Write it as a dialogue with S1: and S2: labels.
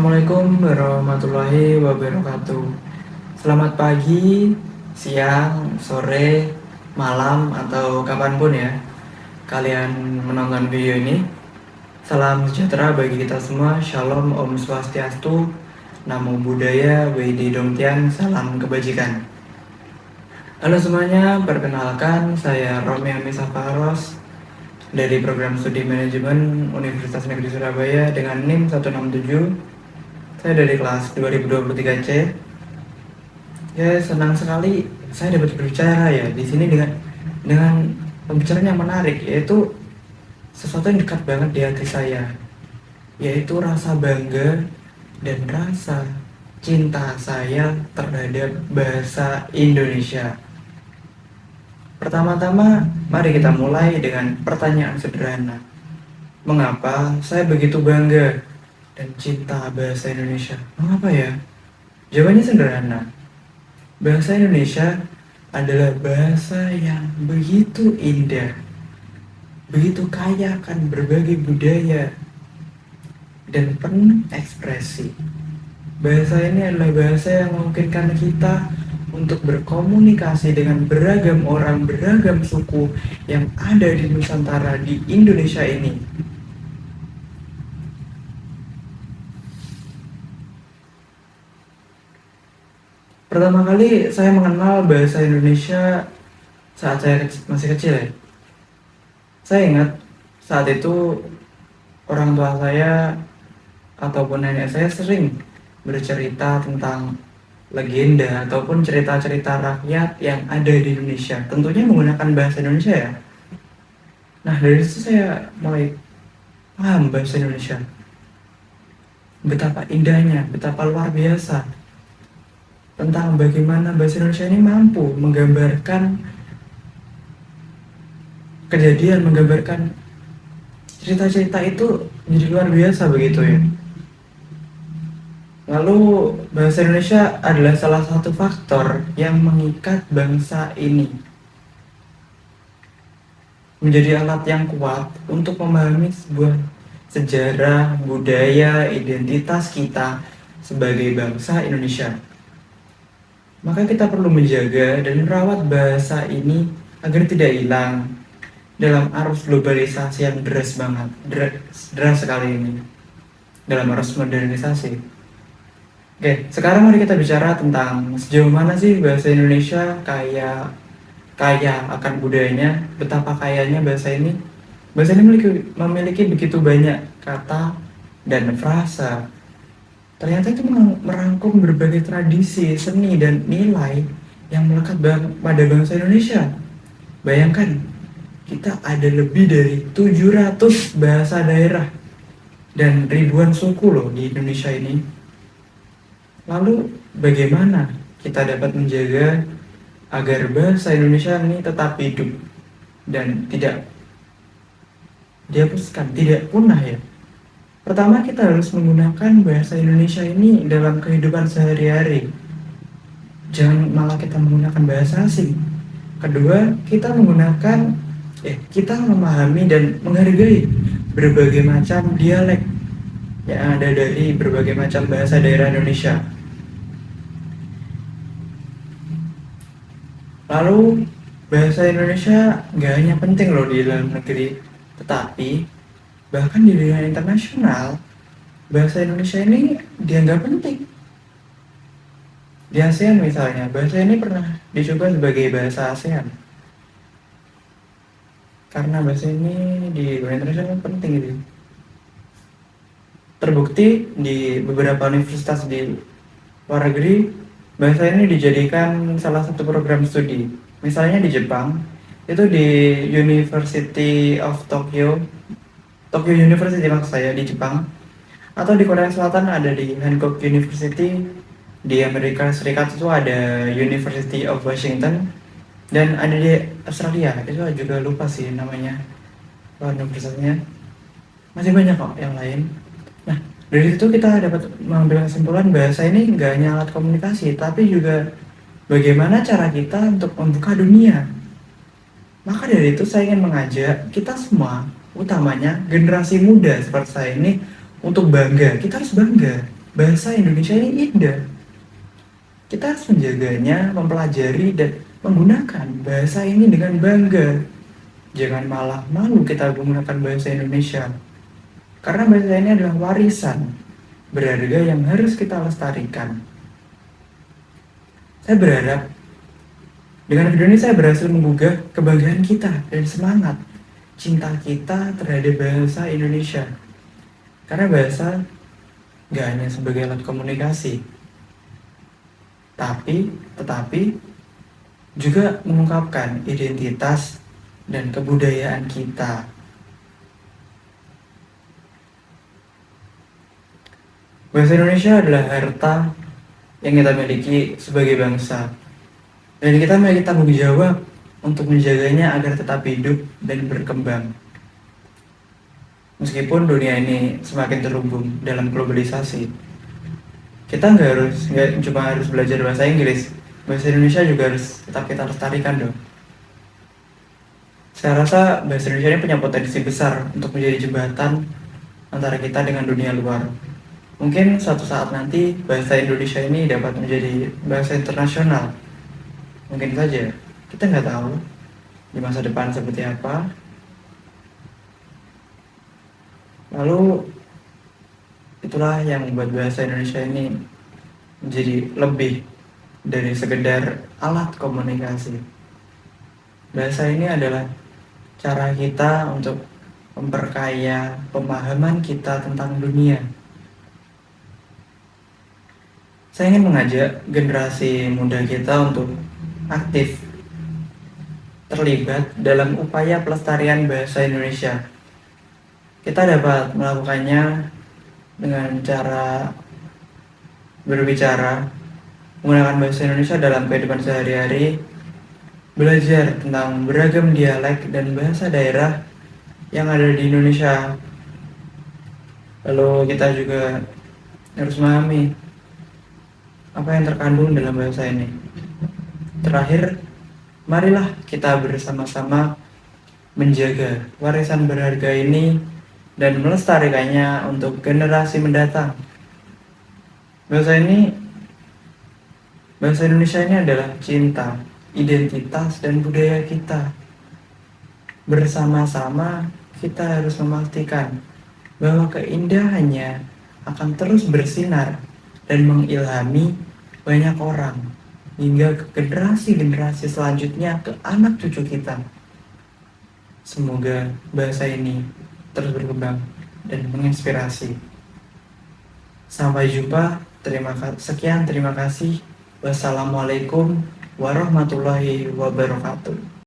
S1: Assalamualaikum warahmatullahi wabarakatuh. Selamat pagi, siang, sore, malam, atau kapanpun ya kalian menonton video ini. Salam sejahtera bagi kita semua. Shalom, Om Swastiastu, Namo Buddhaya, Weidi Dongtian, salam kebajikan. Halo semuanya, perkenalkan saya Romi Amisafaros dari program studi manajemen Universitas Negeri Surabaya dengan NIM 167. Saya dari kelas 2023C. Ya, senang sekali saya dapat berbicara ya di sini dengan pembicaraan yang menarik, yaitu sesuatu yang dekat banget di hati saya, yaitu rasa bangga dan rasa cinta saya terhadap bahasa Indonesia. Pertama-tama, mari kita mulai dengan pertanyaan sederhana. Mengapa saya begitu bangga dan cinta bahasa Indonesia? Mengapa ya? Jawabannya sederhana. Bahasa Indonesia adalah bahasa yang begitu indah, begitu kaya akan berbagai budaya, dan penuh ekspresi. Bahasa ini adalah bahasa yang memungkinkan kita untuk berkomunikasi dengan beragam orang, beragam suku yang ada di Nusantara, di Indonesia ini. Pertama kali saya mengenal bahasa Indonesia saat saya masih kecil ya. Saya ingat saat itu orang tua saya ataupun nenek saya sering bercerita tentang legenda ataupun cerita-cerita rakyat yang ada di Indonesia, tentunya menggunakan bahasa Indonesia ya. Nah, dari situ saya mulai paham bahasa Indonesia, betapa indahnya, betapa luar biasa, tentang bagaimana bahasa Indonesia ini mampu menggambarkan kejadian, menggambarkan cerita-cerita itu menjadi luar biasa begitu ya. Lalu bahasa Indonesia adalah salah satu faktor yang mengikat bangsa ini menjadi alat yang kuat untuk memahami sebuah sejarah, budaya, identitas kita sebagai bangsa Indonesia. Maka kita perlu menjaga dan merawat bahasa ini agar tidak hilang dalam arus globalisasi yang deras sekali ini, dalam arus modernisasi. Oke, sekarang mari kita bicara tentang sejauh mana sih bahasa Indonesia kaya akan budayanya, betapa kayanya bahasa ini. Bahasa ini memiliki begitu banyak kata dan frasa. Ternyata itu merangkum berbagai tradisi, seni, dan nilai yang melekat pada bangsa Indonesia. Bayangkan, kita ada lebih dari 700 bahasa daerah dan ribuan suku loh di Indonesia ini. Lalu bagaimana kita dapat menjaga agar bahasa Indonesia ini tetap hidup dan tidak dihapuskan, tidak punah ya? Pertama, kita harus menggunakan bahasa Indonesia ini dalam kehidupan sehari-hari. Jangan malah kita menggunakan bahasa asing. Kedua, kita memahami dan menghargai berbagai macam dialek yang ada dari berbagai macam bahasa daerah Indonesia. Lalu bahasa Indonesia gak hanya penting loh di dalam negeri, tetapi bahkan di dunia internasional bahasa Indonesia ini dianggap penting. Di ASEAN misalnya, bahasa ini pernah dicoba sebagai bahasa ASEAN karena bahasa ini di dunia internasional penting gitu. Terbukti di beberapa universitas di luar negeri, bahasa ini dijadikan salah satu program studi. Misalnya di Jepang, itu di University of Tokyo University maksud saya di Jepang, atau di Korea Selatan ada di Hancock University, di Amerika Serikat itu ada University of Washington, dan ada di Australia, itu juga lupa sih namanya universitasnya. Masih banyak kok yang lain. Nah, dari situ kita dapat mengambil kesimpulan bahasa ini nggak hanya alat komunikasi, tapi juga bagaimana cara kita untuk membuka dunia. Maka dari itu saya ingin mengajak kita semua, utamanya generasi muda seperti saya ini, untuk bangga. Kita harus bangga bahasa Indonesia ini indah. Kita harus menjaganya, mempelajari, dan menggunakan bahasa ini dengan bangga. Jangan malah malu kita menggunakan bahasa Indonesia. Karena bahasa ini adalah warisan berharga yang harus kita lestarikan. Saya berharap dengan video ini saya berhasil menggugah kebanggaan kita dan semangat cinta kita terhadap bahasa Indonesia. Karena bahasa gak hanya sebagai alat komunikasi, tetapi juga mengungkapkan identitas dan kebudayaan kita. Bahasa Indonesia adalah harta yang kita miliki sebagai bangsa, dan kita memiliki tanggung jawab untuk menjaganya agar tetap hidup dan berkembang. Meskipun dunia ini semakin terhubung dalam globalisasi, kita nggak cuma harus belajar bahasa Inggris, bahasa Indonesia juga harus tetap kita lestarikan dong. Saya rasa bahasa Indonesia ini punya potensi besar untuk menjadi jembatan antara kita dengan dunia luar. Mungkin suatu saat nanti bahasa Indonesia ini dapat menjadi bahasa internasional. Mungkin saja, kita nggak tahu di masa depan seperti apa. Lalu itulah yang membuat bahasa Indonesia ini menjadi lebih dari sekedar alat komunikasi. Bahasa ini adalah cara kita untuk memperkaya pemahaman kita tentang dunia. Saya ingin mengajak generasi muda kita untuk aktif terlibat dalam upaya pelestarian bahasa Indonesia. Kita dapat melakukannya dengan cara berbicara, menggunakan bahasa Indonesia dalam kehidupan sehari-hari, belajar tentang beragam dialek dan bahasa daerah yang ada di Indonesia. Lalu kita juga harus memahami apa yang terkandung dalam bahasa ini. Terakhir, marilah kita bersama-sama menjaga warisan berharga ini dan melestarikannya untuk generasi mendatang. Bahasa Indonesia ini adalah cinta, identitas, dan budaya kita. Bersama-sama kita harus memastikan bahwa keindahannya akan terus bersinar dan mengilhami banyak orang hingga ke generasi-generasi selanjutnya, ke anak cucu kita. Semoga bahasa ini terus berkembang dan menginspirasi. Sampai jumpa. Terima kasih. Wassalamualaikum warahmatullahi wabarakatuh.